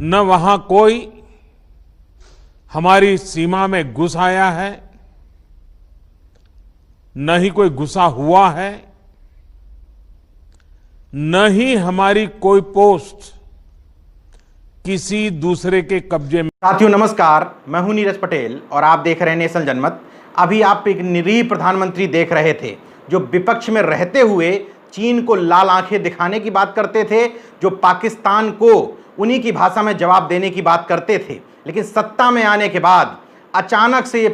न वहां कोई हमारी सीमा में घुस आया है, न ही कोई घुसा हुआ है, न ही हमारी कोई पोस्ट किसी दूसरे के कब्जे में। साथियों नमस्कार, मैं हूं नीरज पटेल और आप देख रहे हैं नेशनल जनमत। अभी आप एक निरीह प्रधानमंत्री देख रहे थे जो विपक्ष में रहते हुए चीन को लाल आंखें दिखाने की बात करते थे, जो पाकिस्तान को उन्हीं की भाषा में जवाब देने की बात करते थे। लेकिन सत्ता में आने के बाद अचानक से ये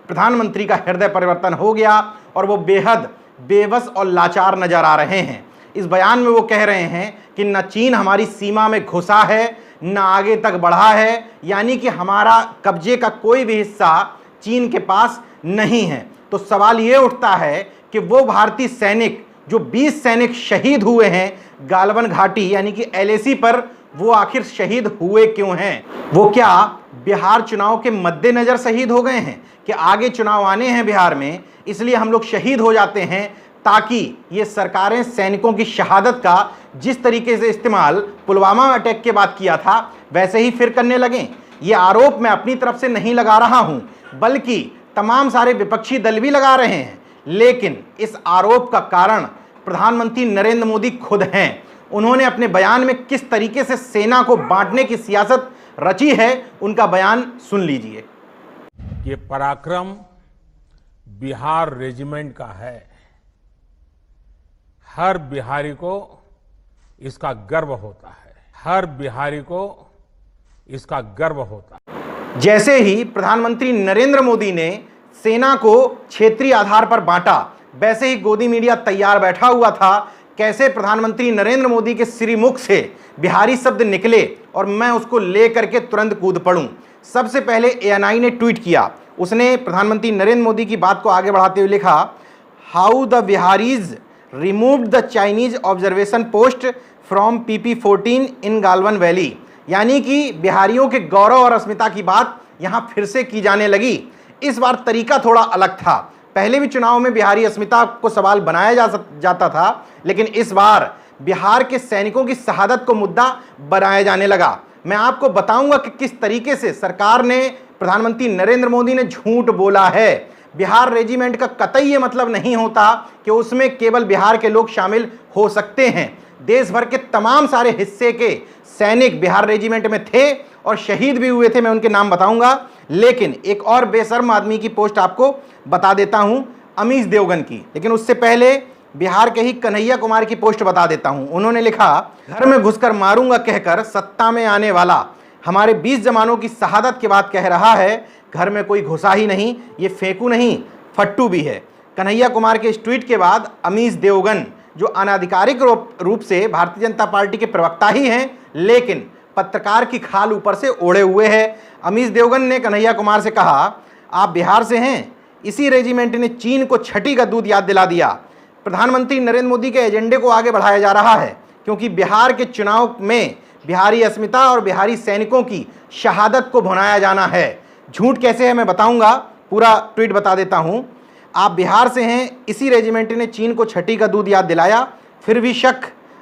प्रधानमंत्री का हृदय परिवर्तन हो गया और वो बेहद बेबस और लाचार नजर आ रहे हैं। इस बयान में वो कह रहे हैं कि न चीन हमारी सीमा में घुसा है, न आगे तक बढ़ा है, यानी कि हमारा कब्जे का कोई भी हिस्सा चीन के पास नहीं है। तो सवाल ये उठता है कि वो भारतीय सैनिक जो 20 सैनिक शहीद हुए हैं गालवन घाटी यानी कि LAC पर, वो आखिर शहीद हुए क्यों हैं? वो क्या बिहार चुनाव के मद्देनजर शहीद हो गए हैं कि आगे चुनाव आने हैं बिहार में, इसलिए हम लोग शहीद हो जाते हैं ताकि ये सरकारें सैनिकों की शहादत का जिस तरीके से इस्तेमाल पुलवामा अटैक के बाद किया था वैसे ही फिर करने लगें? ये आरोप मैं अपनी तरफ से नहीं लगा रहा हूं, बल्कि तमाम सारे विपक्षी दल भी लगा रहे हैं। लेकिन इस आरोप का कारण प्रधानमंत्री नरेंद्र मोदी खुद हैं। उन्होंने अपने बयान में किस तरीके से सेना को बांटने की सियासत रची है, उनका बयान सुन लीजिए। ये पराक्रम बिहार रेजिमेंट का है। हर बिहारी को इसका गर्व होता है, हर बिहारी को इसका गर्व होता है। जैसे ही प्रधानमंत्री नरेंद्र मोदी ने सेना को क्षेत्रीय आधार पर बांटा, वैसे ही गोदी मीडिया तैयार बैठा हुआ था कैसे प्रधानमंत्री नरेंद्र मोदी के श्रीमुख से बिहारी शब्द निकले और मैं उसको लेकर के तुरंत कूद पड़ूं। सबसे पहले ANI ने ट्वीट किया। उसने प्रधानमंत्री नरेंद्र मोदी की बात को आगे बढ़ाते हुए लिखा, how the Biharis removed the Chinese observation post from PP-14 in Galwan valley. यानी कि बिहारियों के गौरव और अस्मिता की बात यहां फिर से की जाने लगी। इस बार तरीका थोड़ा अलग था। पहले भी चुनाव में बिहारी अस्मिता को सवाल बनाया जाता था, लेकिन इस बार बिहार के सैनिकों की शहादत को मुद्दा बनाया जाने लगा। मैं आपको बताऊंगा कि किस तरीके से सरकार ने, प्रधानमंत्री नरेंद्र मोदी ने झूठ बोला है। बिहार रेजिमेंट का कतई ये मतलब नहीं होता कि उसमें केवल बिहार के लोग शामिल हो सकते हैं। देश भर के तमाम सारे हिस्से के सैनिक बिहार रेजिमेंट में थे और शहीद भी हुए थे। मैं उनके नाम बताऊंगा, लेकिन एक और बेशर्म आदमी की पोस्ट आपको बता देता हूं, अमीश देवगन की। लेकिन उससे पहले बिहार के ही कन्हैया कुमार की पोस्ट बता देता हूं। उन्होंने लिखा, घर में घुसकर मारूंगा कहकर सत्ता में आने वाला हमारे 20 जवानों की शहादत के बाद कह रहा है घर में कोई घुसा ही नहीं, ये फेंकू नहीं फट्टू भी है। कन्हैया कुमार के इस ट्वीट के बाद अमीश देवगन, जो अनाधिकारिक रूप से भारतीय जनता पार्टी के प्रवक्ता ही हैं, लेकिन पत्रकार की खाल ऊपर से ओढ़े हुए हैं, अमीश देवगन ने कन्हैया कुमार से कहा, आप बिहार से हैं, इसी रेजिमेंट ने चीन को छठी का दूध याद दिला दिया। प्रधानमंत्री नरेंद्र मोदी के एजेंडे को आगे बढ़ाया जा रहा है क्योंकि बिहार के चुनाव में बिहारी अस्मिता और बिहारी सैनिकों की शहादत को भुनाया जाना है। झूठ कैसे है मैं बताऊंगा, पूरा ट्वीट बता देता हूं। आप बिहार से हैं, इसी रेजिमेंट ने चीन को छठी का दूध याद दिलाया, फिर भी शक,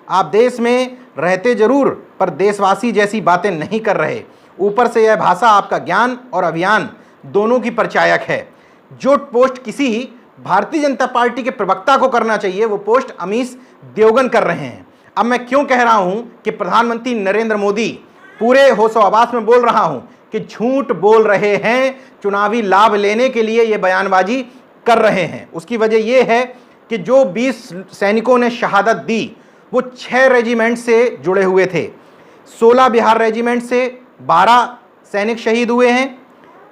आप देश में रहते जरूर पर देशवासी जैसी बातें नहीं कर रहे। ऊपर से यह भाषा आपका ज्ञान और अभियान दोनों की परिचायक है। जो पोस्ट किसी भारतीय जनता पार्टी के प्रवक्ता को करना चाहिए वो पोस्ट अमीश देवगन कर रहे हैं। अब मैं क्यों कह रहा हूं कि प्रधानमंत्री नरेंद्र मोदी पूरे होशो-हवास में बोल रहा हूं कि झूठ बोल रहे हैं, चुनावी लाभ लेने के लिए ये बयानबाजी कर रहे हैं। उसकी वजह यह है कि जो 20 सैनिकों ने शहादत दी वो 6 रेजिमेंट से जुड़े हुए थे। 16 बिहार रेजिमेंट से 12 सैनिक शहीद हुए हैं,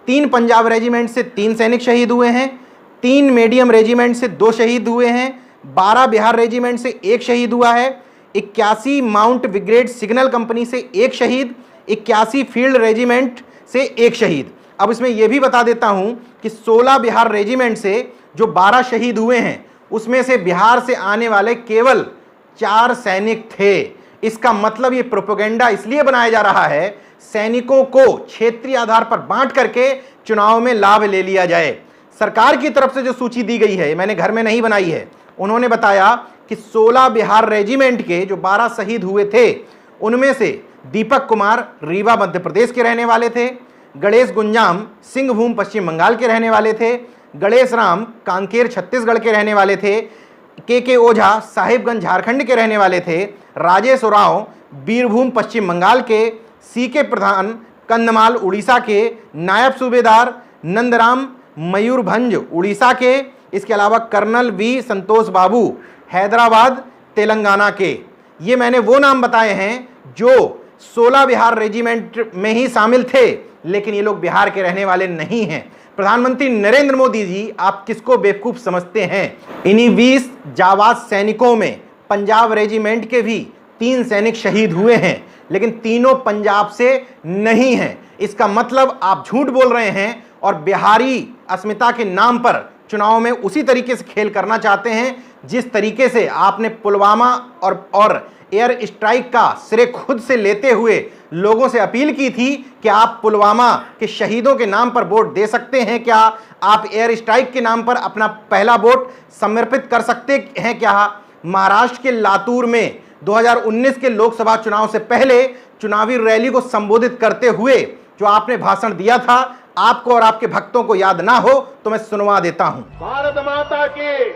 3 पंजाब रेजिमेंट से 3 सैनिक शहीद हुए हैं, 3 मीडियम रेजिमेंट से 2 शहीद हुए हैं, 12 बिहार रेजिमेंट से 1 शहीद हुआ है, 81 माउंट ब्रिगेड सिग्नल कंपनी से 1 शहीद, 81 फील्ड रेजिमेंट से 1 शहीद। अब इसमें यह भी बता देता हूं कि 16 बिहार रेजिमेंट से जो 12 शहीद हुए हैं उसमें से बिहार से आने वाले केवल 4 सैनिक थे। इसका मतलब ये प्रोपेगेंडा इसलिए बनाया जा रहा है सैनिकों को क्षेत्रीय आधार पर बांट करके चुनाव में लाभ ले लिया जाए। सरकार की तरफ से जो सूची दी गई है, मैंने घर में नहीं बनाई है, उन्होंने बताया कि 16 बिहार रेजिमेंट के जो 12 शहीद हुए थे उनमें से दीपक कुमार रीवा मध्य प्रदेश के रहने वाले थे, गणेश गुंजाम सिंहभूम पश्चिम बंगाल के रहने वाले थे, गणेश राम कांकेर छत्तीसगढ़ के रहने वाले थे, के ओझा साहिबगंज झारखंड के रहने वाले थे, राजेश उरांव बीरभूम पश्चिम बंगाल के, सीके प्रधान कंधमाल उड़ीसा के, नायब सूबेदार नंदराम मयूरभंज उड़ीसा के, इसके अलावा कर्नल वी संतोष बाबू हैदराबाद तेलंगाना के। ये मैंने वो नाम बताए हैं जो 16 बिहार रेजिमेंट में ही शामिल थे, लेकिन ये लोग बिहार के रहने वाले नहीं हैं। प्रधानमंत्री नरेंद्र मोदी जी, आप किसको बेवकूफ समझते हैं? इन्हीं 20 जाबाज सैनिकों में पंजाब रेजिमेंट के भी 3 सैनिक शहीद हुए हैं, लेकिन तीनों पंजाब से नहीं हैं। इसका मतलब आप झूठ बोल रहे हैं और बिहारी अस्मिता के नाम पर चुनाव में उसी तरीके से खेल करना चाहते हैं जिस तरीके से आपने पुलवामा और एयर स्ट्राइक का श्रेय खुद से लेते हुए लोगों से अपील की थी कि आप पुलवामा के शहीदों के नाम पर वोट दे सकते हैं क्या? आप एयर स्ट्राइक के नाम पर अपना पहला वोट समर्पित कर सकते हैं क्या? महाराष्ट्र के लातूर में 2019 के लोकसभा चुनाव से पहले चुनावी रैली को संबोधित करते हुए जो आपने भाषण दिया था, आपको और आपके भक्तों को याद ना हो तो मैं सुनवा देता हूं। भारत माता की,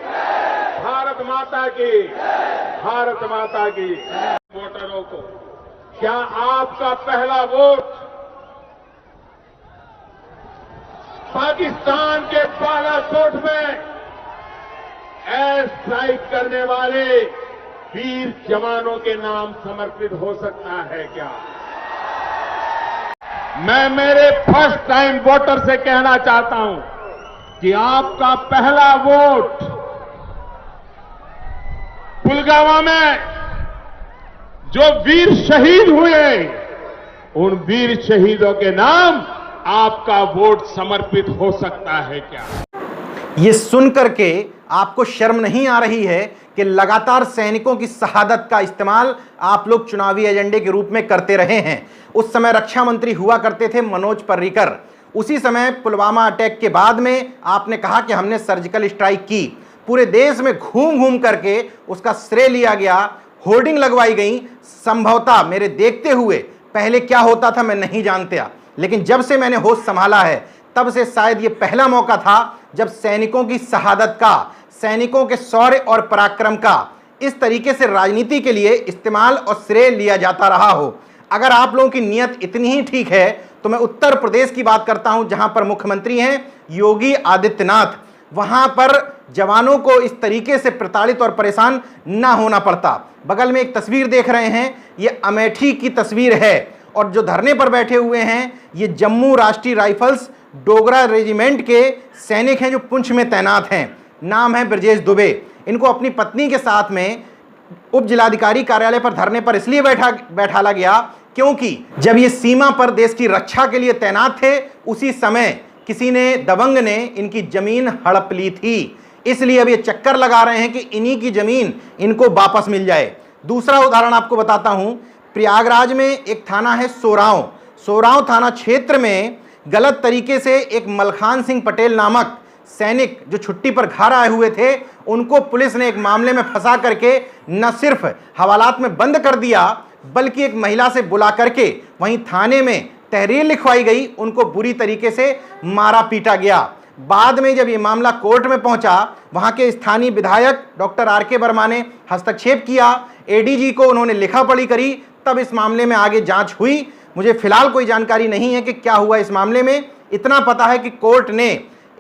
भारत माता की, भारत माता की। वोटरों को, क्या आपका पहला वोट पाकिस्तान के बालाकोट में एयर स्ट्राइक करने वाले वीर जवानों के नाम समर्पित हो सकता है क्या? मैं मेरे फर्स्ट टाइम वोटर से कहना चाहता हूं कि आपका पहला वोट पुलवामा में जो वीर शहीद हुए, उन वीर शहीदों के नाम आपका वोट समर्पित हो सकता है क्या? ये सुनकर के आपको शर्म नहीं आ रही है कि लगातार सैनिकों की शहादत का इस्तेमाल आप लोग चुनावी एजेंडे के रूप में करते रहे हैं। उस समय रक्षा मंत्री हुआ करते थे मनोज पर्रिकर। उसी समय पुलवामा अटैक के बाद में आपने कहा कि हमने सर्जिकल स्ट्राइक की। पूरे देश में घूम घूम करके उसका श्रेय लिया गया, होर्डिंग लगवाई गई। संभवतः मेरे देखते हुए पहले क्या होता था मैं नहीं जानता, लेकिन जब से मैंने होश संभाला है तब से शायद ये पहला मौका था जब सैनिकों की शहादत का, सैनिकों के शौर्य और पराक्रम का इस तरीके से राजनीति के लिए इस्तेमाल और श्रेय लिया जाता रहा हो। अगर आप लोगों की नीयत इतनी ही ठीक है तो मैं उत्तर प्रदेश की बात करता हूं, जहां पर मुख्यमंत्री हैं योगी आदित्यनाथ। वहां पर जवानों को इस तरीके से प्रताड़ित और परेशान ना होना पड़ता। बगल में एक तस्वीर देख रहे हैं, ये अमेठी की तस्वीर है, और जो धरने पर बैठे हुए हैं ये जम्मू राष्ट्रीय राइफल्स डोगरा रेजिमेंट के सैनिक हैं जो पुंछ में तैनात हैं। नाम है ब्रजेश दुबे। इनको अपनी पत्नी के साथ में उप जिलाधिकारी कार्यालय पर धरने पर इसलिए बैठाला गया क्योंकि जब ये सीमा पर देश की रक्षा के लिए तैनात थे, उसी समय किसी ने, दबंग ने इनकी जमीन हड़प ली थी। इसलिए अब ये चक्कर लगा रहे हैं कि इन्हीं की जमीन इनको वापस मिल जाए। दूसरा उदाहरण आपको बताता हूं, प्रयागराज में एक थाना है सोरांव थाना क्षेत्र में गलत तरीके से एक मलखान सिंह पटेल नामक सैनिक जो छुट्टी पर घर आए हुए थे, उनको पुलिस ने एक मामले में फंसा करके न सिर्फ हवालात में बंद कर दिया, बल्कि एक महिला से बुला करके वहीं थाने में तहरीर लिखवाई गई, उनको बुरी तरीके से मारा पीटा गया। बाद में जब ये मामला कोर्ट में पहुंचा, वहां के स्थानीय विधायक डॉक्टर आर.के. वर्मा ने हस्तक्षेप किया, एडीजी को उन्होंने लिखा पढ़ी करी, तब इस मामले में आगे जांच हुई। मुझे फिलहाल कोई जानकारी नहीं है कि क्या हुआ इस मामले में। इतना पता है कि कोर्ट ने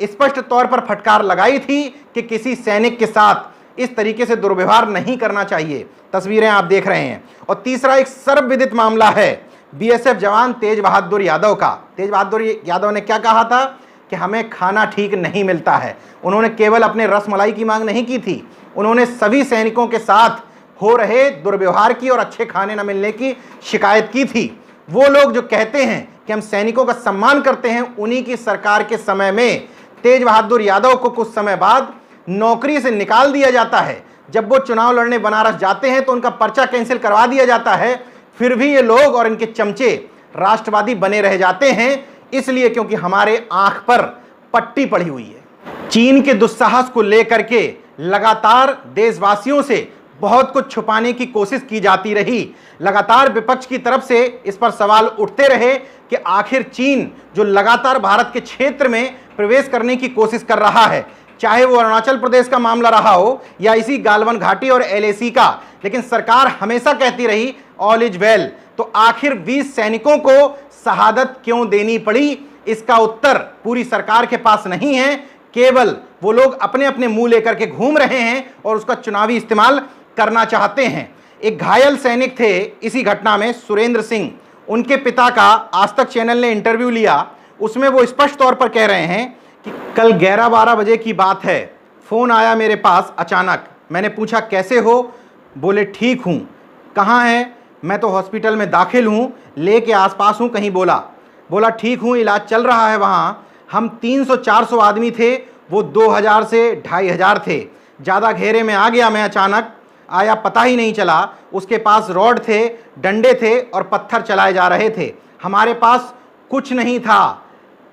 स्पष्ट तौर पर फटकार लगाई थी कि किसी सैनिक के साथ इस तरीके से दुर्व्यवहार नहीं करना चाहिए। तस्वीरें आप देख रहे हैं। और तीसरा एक सर्वविदित मामला है बीएसएफ जवान तेज बहादुर यादव का। तेज बहादुर यादव ने क्या कहा था कि हमें खाना ठीक नहीं मिलता है। उन्होंने केवल अपने रसमलाई की मांग नहीं की थी, उन्होंने सभी सैनिकों के साथ हो रहे दुर्व्यवहार की और अच्छे खाने न मिलने की शिकायत की थी। वो लोग जो कहते हैं कि हम सैनिकों का सम्मान करते हैं, उन्हीं की सरकार के समय में तेज बहादुर यादव को कुछ समय बाद नौकरी से निकाल दिया जाता है। जब वो चुनाव लड़ने बनारस जाते हैं तो उनका पर्चा कैंसिल करवा दिया जाता है। फिर भी ये लोग और इनके चमचे राष्ट्रवादी बने रह जाते हैं, इसलिए क्योंकि हमारे आंख पर पट्टी पड़ी हुई है। चीन के दुस्साहस को लेकर के लगातार देशवासियों से बहुत कुछ छुपाने की कोशिश की जाती रही। लगातार विपक्ष की तरफ से इस पर सवाल उठते रहे कि आखिर चीन जो लगातार भारत के क्षेत्र में प्रवेश करने की कोशिश कर रहा है, चाहे वो अरुणाचल प्रदेश का मामला रहा हो या इसी गालवन घाटी और एलएसी का, लेकिन सरकार हमेशा कहती रही ऑल इज वेल। तो आखिर 20 सैनिकों को शहादत क्यों देनी पड़ी, इसका उत्तर पूरी सरकार के पास नहीं है। केवल वो लोग अपने अपने मुंह लेकर के घूम रहे हैं और उसका चुनावी इस्तेमाल करना चाहते हैं। एक घायल सैनिक थे इसी घटना में, सुरेंद्र सिंह, उनके पिता का आज तक चैनल ने इंटरव्यू लिया। उसमें वो स्पष्ट तौर पर कह रहे हैं कि कल 11-12 बजे की बात है, फोन आया मेरे पास अचानक। मैंने पूछा कैसे हो, बोले ठीक हूं। कहाँ है, मैं तो हॉस्पिटल में दाखिल हूं, लेके आसपास हूं कहीं। बोला ठीक हूं, इलाज चल रहा है वहां। हम 300-400 आदमी थे, वो 2000 से 2500 थे। ज़्यादा घेरे में आ गया मैं, अचानक आया, पता ही नहीं चला। उसके पास रॉड थे, डंडे थे और पत्थर चलाए जा रहे थे। हमारे पास कुछ नहीं था।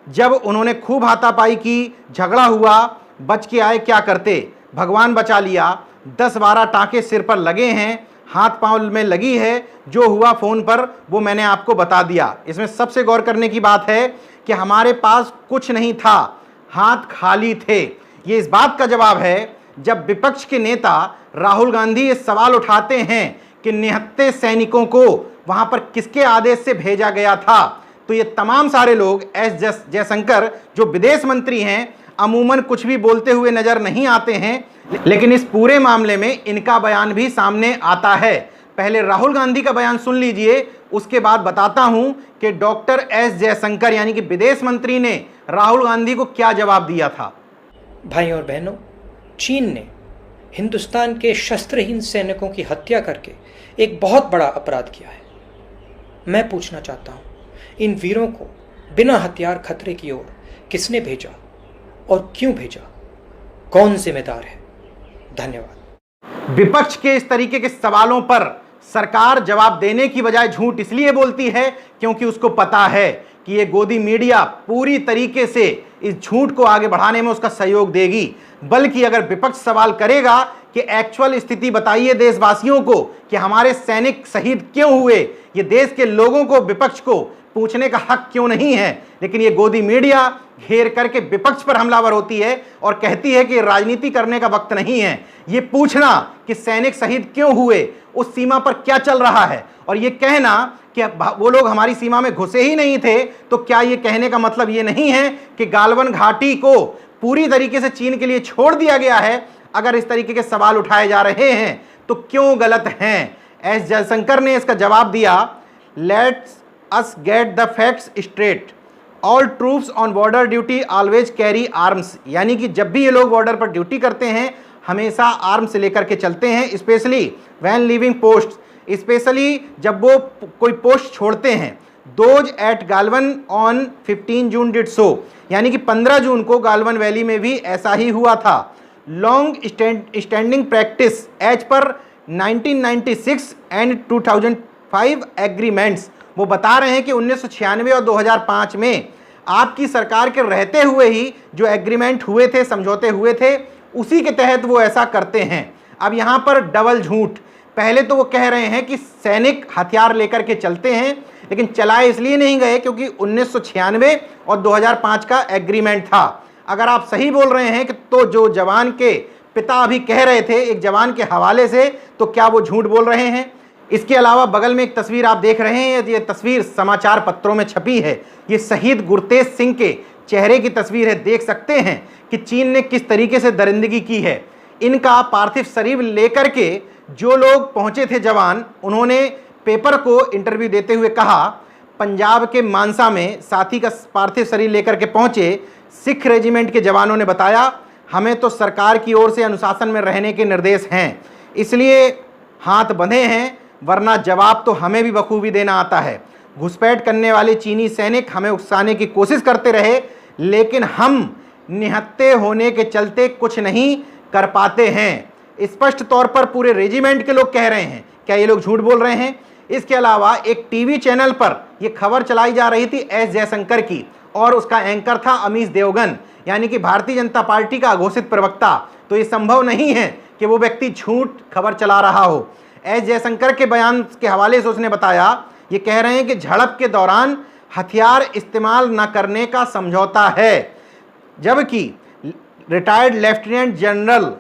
जब उन्होंने खूब हाथापाई की, झगड़ा हुआ, बच के आए, क्या करते, भगवान बचा लिया। 10-12 टाँके सिर पर लगे हैं, हाथ पांव में लगी है। जो हुआ फोन पर वो मैंने आपको बता दिया। इसमें सबसे गौर करने की बात है कि हमारे पास कुछ नहीं था, हाथ खाली थे। ये इस बात का जवाब है जब विपक्ष के नेता राहुल गांधी ये सवाल उठाते हैं कि निहत्थे सैनिकों को वहां पर किसके आदेश से भेजा गया था। तो ये तमाम सारे लोग, एस जयशंकर जो विदेश मंत्री हैं, अमूमन कुछ भी बोलते हुए नजर नहीं आते हैं, लेकिन इस पूरे मामले में इनका बयान भी सामने आता है। पहले राहुल गांधी का बयान सुन लीजिए, उसके बाद बताता हूं कि डॉक्टर एस जयशंकर यानी कि विदेश मंत्री ने राहुल गांधी को क्या जवाब दिया था। भाई और बहनों, चीन ने हिंदुस्तान के शस्त्रहीन सैनिकों की हत्या करके एक बहुत बड़ा अपराध किया है। मैं पूछना चाहता हूं, इन वीरों को बिना हथियार खतरे की ओर किसने भेजा और क्यों भेजा, कौन जिम्मेदार है? धन्यवाद। विपक्ष के इस तरीके के सवालों पर सरकार जवाब देने की बजाय झूठ इसलिए बोलती है क्योंकि उसको पता है कि ये गोदी मीडिया पूरी तरीके से इस झूठ को आगे बढ़ाने में उसका सहयोग देगी। बल्कि अगर विपक्ष सवाल करेगा कि एक्चुअल स्थिति बताइए देशवासियों को कि हमारे सैनिक शहीद क्यों हुए, ये देश के लोगों को, विपक्ष को पूछने का हक क्यों नहीं है, लेकिन ये गोदी मीडिया घेर करके विपक्ष पर हमलावर होती है और कहती है कि राजनीति करने का वक्त नहीं है। ये पूछना कि सैनिक शहीद क्यों हुए, उस सीमा पर क्या चल रहा है, और ये कहना कि वो लोग हमारी सीमा में घुसे ही नहीं थे, तो क्या ये कहने का मतलब ये नहीं है कि गालवन घाटी को पूरी तरीके से चीन के लिए छोड़ दिया गया है? अगर इस तरीके के सवाल उठाए जा रहे हैं तो क्यों गलत हैं? एस जयशंकर ने इसका जवाब दिया, let's us get the facts straight, all troops on border duty always carry arms. यानी कि जब भी ये लोग बॉर्डर पर ड्यूटी करते हैं हमेशा आर्म्स लेकर के चलते हैं, specially when leaving post, specially जब वो कोई पोस्ट छोड़ते हैं। Those at Galwan on 15 June did so, यानी कि 15 जून को गालवन वैली में भी ऐसा ही हुआ था। Long standing practice as per 1996 and 2005 agreements, वो बता रहे हैं कि 1996 और 2005 में आपकी सरकार के रहते हुए ही जो एग्रीमेंट हुए थे, समझौते हुए थे, उसी के तहत वो ऐसा करते हैं। अब यहाँ पर डबल झूठ। पहले तो वो कह रहे हैं कि सैनिक हथियार लेकर के चलते हैं, लेकिन चलाए इसलिए नहीं गए क्योंकि 1996 और 2005 का एग्रीमेंट था। अगर आप सही बोल रहे हैं कि तो जो जवान के पिता अभी कह रहे थे एक जवान के हवाले से, तो क्या वो झूठ बोल रहे हैं? इसके अलावा बगल में एक तस्वीर आप देख रहे हैं, ये तस्वीर समाचार पत्रों में छपी है। ये शहीद गुरतेज सिंह के चेहरे की तस्वीर है। देख सकते हैं कि चीन ने किस तरीके से दरिंदगी की है। इनका पार्थिव शरीर लेकर के जो लोग पहुंचे थे जवान, उन्होंने पेपर को इंटरव्यू देते हुए कहा, पंजाब के मानसा में साथी का पार्थिव शरीर लेकर के पहुंचे सिख रेजिमेंट के जवानों ने बताया, हमें तो सरकार की ओर से अनुशासन में रहने के निर्देश हैं, इसलिए हाथ बंधे हैं, वरना जवाब तो हमें भी बखूबी देना आता है। घुसपैठ करने वाले चीनी सैनिक हमें उकसाने की कोशिश करते रहे, लेकिन हम निहत्थे होने के चलते कुछ नहीं कर पाते हैं। स्पष्ट तौर पर पूरे रेजिमेंट के लोग कह रहे हैं। क्या ये लोग झूठ बोल रहे हैं? इसके अलावा एक टीवी चैनल पर यह खबर चलाई जा रही थी एस जयशंकर की, और उसका एंकर था अमीश देवगन, यानी कि भारतीय जनता पार्टी का अघोषित प्रवक्ता। तो ये संभव नहीं है कि वो व्यक्ति झूठ खबर चला रहा हो। एस जयशंकर के बयान के हवाले से उसने बताया, ये कह रहे हैं कि झड़प के दौरान हथियार इस्तेमाल न करने का समझौता है, जबकि retired lieutenant general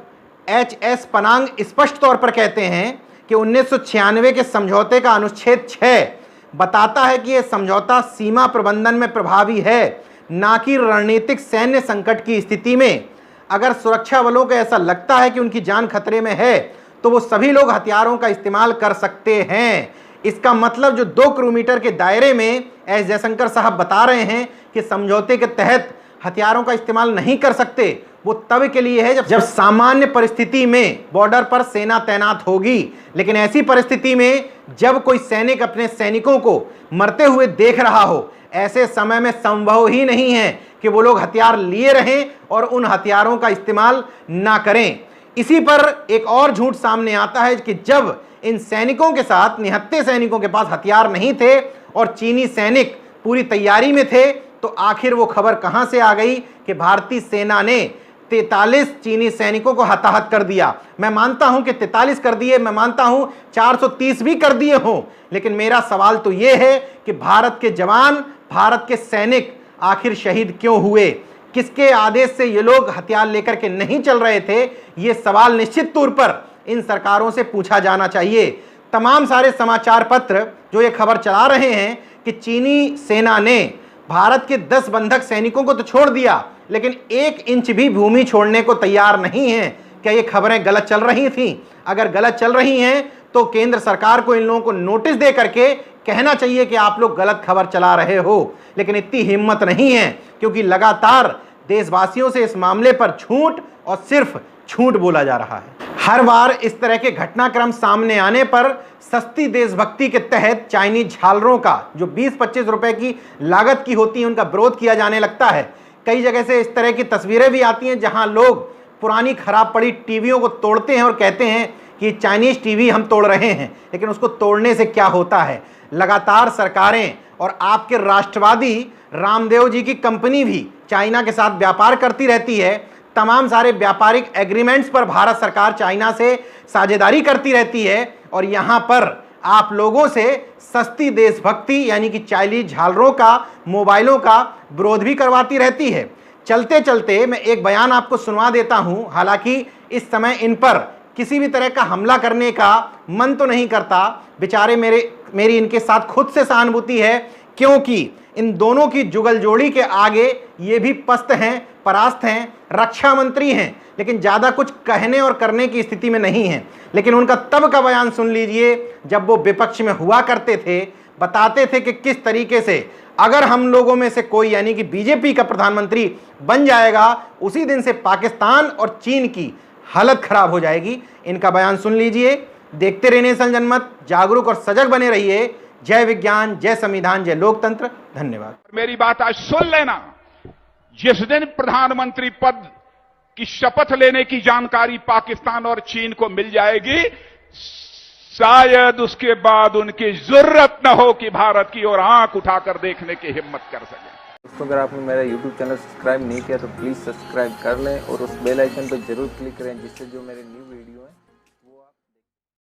HS. Panag स्पष्ट तौर पर कहते हैं कि 1996 के समझौते का अनुच्छेद 6 बताता है कि यह समझौता सीमा प्रबंधन में प्रभावी है, ना कि रणनीतिक सैन्य संकट की स्थिति में। अगर सुरक्षा बलों को ऐसा लगता है कि उनकी जान खतरे में है तो वो सभी लोग हथियारों का इस्तेमाल कर सकते हैं। इसका मतलब जो 2 किलोमीटर के दायरे में एस जयशंकर साहब बता रहे हैं कि समझौते के तहत हथियारों का इस्तेमाल नहीं कर सकते, वो तब के लिए है जब सामान्य परिस्थिति में बॉर्डर पर सेना तैनात होगी। लेकिन ऐसी परिस्थिति में जब कोई सैनिक अपने सैनिकों को मरते हुए देख रहा हो, ऐसे समय में संभव ही नहीं है कि वो लोग हथियार लिए रहें और उन हथियारों का इस्तेमाल ना करें। इसी पर एक और झूठ सामने आता है कि जब इन सैनिकों के साथ, निहत्थे सैनिकों के पास हथियार नहीं थे और चीनी सैनिक पूरी तैयारी में थे, तो आखिर वो खबर कहां से आ गई कि भारतीय सेना ने 43 चीनी सैनिकों को हताहत कर दिया। मैं मानता हूं कि 43 कर दिए, मैं मानता हूं 430 भी कर दिए हों, लेकिन मेरा सवाल तो यह है कि भारत के जवान, भारत के सैनिक आखिर शहीद क्यों हुए? किसके आदेश से ये लोग हथियार लेकर के नहीं चल रहे थे? ये सवाल निश्चित तौर पर इन सरकारों से पूछा जाना चाहिए। तमाम सारे समाचार पत्र जो ये खबर चला रहे हैं कि चीनी सेना ने भारत के 10 बंधक सैनिकों को तो छोड़ दिया, लेकिन 1 इंच भी भूमि छोड़ने को तैयार नहीं है। क्या ये खबरें गलत चल रही थीं? अगर गलत चल रही हैं तो केंद्र सरकार को इन लोगों को नोटिस दे करके कहना चाहिए कि आप लोग गलत खबर चला रहे हो। लेकिन इतनी हिम्मत नहीं है, क्योंकि लगातार देशवासियों से इस मामले पर झूठ और सिर्फ झूठ बोला जा रहा है। हर बार इस तरह के घटनाक्रम सामने आने पर सस्ती देशभक्ति के तहत चाइनीज झालरों का जो 20-25 रुपए की लागत की होती है, उनका विरोध किया जाने लगता है। कई जगह से इस तरह की तस्वीरें भी आती हैं जहां लोग पुरानी खराब पड़ी टीवियों को तोड़ते हैं और कहते हैं कि चाइनीज टीवी हम तोड़ रहे हैं, लेकिन उसको तोड़ने से क्या होता है? लगातार सरकारें और आपके राष्ट्रवादी रामदेव जी की कंपनी भी चाइना के साथ व्यापार करती रहती है। तमाम सारे व्यापारिक एग्रीमेंट्स पर भारत सरकार चाइना से साझेदारी करती रहती है और यहां पर आप लोगों से सस्ती देशभक्ति यानी कि चाइनीज झालरों का, मोबाइलों का विरोध भी करवाती रहती है। चलते चलते मैं एक बयान आपको सुनवा देता हूं। हालांकि इस समय इन पर किसी भी तरह का हमला करने का मन तो नहीं करता, बेचारे मेरी इनके साथ खुद से सहानुभूति है, क्योंकि इन दोनों की जुगल जोड़ी के आगे ये भी पस्त हैं, परास्त हैं, रक्षा मंत्री हैं, लेकिन ज़्यादा कुछ कहने और करने की स्थिति में नहीं हैं। लेकिन उनका तब का बयान सुन लीजिए जब वो विपक्ष में हुआ करते थे, बताते थे कि किस तरीके से अगर हम लोगों में से कोई यानी कि बीजेपी का प्रधानमंत्री बन जाएगा, उसी दिन से पाकिस्तान और चीन की हालत खराब हो जाएगी। इनका बयान सुन लीजिए। देखते रहिए नेशन जनमत, जागरूक और सजग बने रहिए। जय विज्ञान, जय संविधान, जय लोकतंत्र। धन्यवाद। मेरी बात आज सुन लेना। जिस दिन प्रधानमंत्री पद की शपथ लेने की जानकारी पाकिस्तान और चीन को मिल जाएगी, शायद उसके बाद उनकी जरूरत न हो कि भारत की ओर आंख उठाकर देखने की हिम्मत कर सके। दोस्तों, अगर आपने मेरा YouTube चैनल सब्सक्राइब नहीं किया तो प्लीज़ सब्सक्राइब कर लें और उस बेल आइकन पर जरूर क्लिक करें, जिससे जो मेरे न्यू वीडियो है